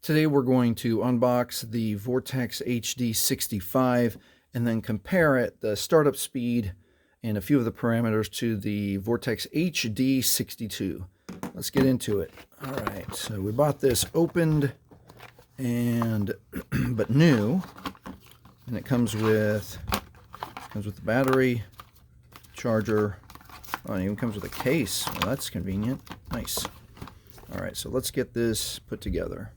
Today we're going to unbox the Vortex HD65 and then compare it, the startup speed and a few of the parameters, to the Vortex HD62. Let's get into it. All right, so we bought this opened and but new, and it comes with the battery, charger. Oh, it even comes with a case. Well, that's convenient. Nice. All right, so let's get this put together.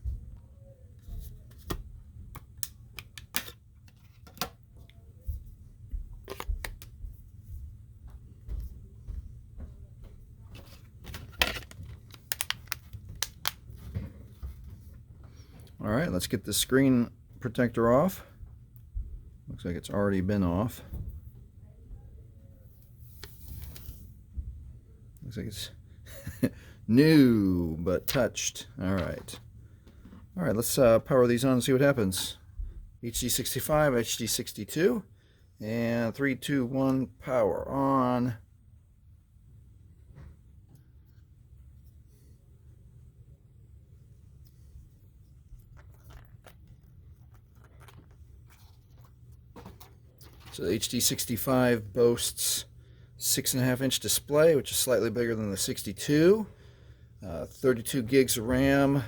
All right, let's get the screen protector off. Looks like it's already been off. Looks like it's new but touched. All right, let's power these on and see what happens. HD65, HD62, and 3, 2, 1, power on. So the HD65 boasts 6.5-inch display, which is slightly bigger than the 62. 32 gigs of RAM.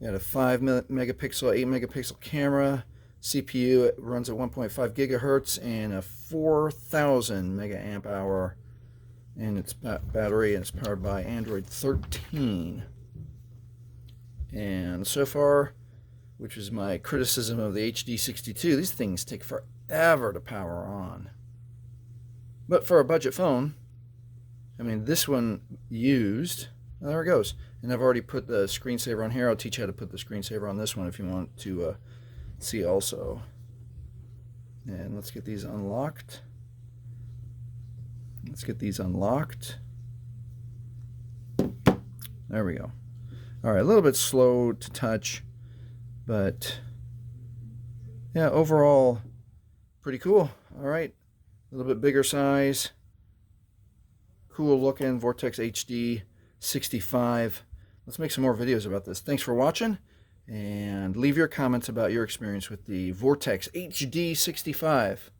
Got a 5 megapixel, 8 megapixel camera. CPU runs at 1.5 gigahertz and a 4,000 mega amp hour. And its battery, and it's powered by Android 13. And so far, which is my criticism of the HD62, these things take forever to power on. But for a budget phone, I mean, this one used, oh, there it goes. And I've already put the screensaver on here. I'll teach you how to put the screensaver on this one if you want to see also. And let's get these unlocked. There we go. All right, a little bit slow to touch, but yeah, overall pretty cool. All right, a little bit bigger size, cool looking Vortex HD 65. Let's make some more videos about this. Thanks for watching, and leave your comments about your experience with the Vortex HD 65.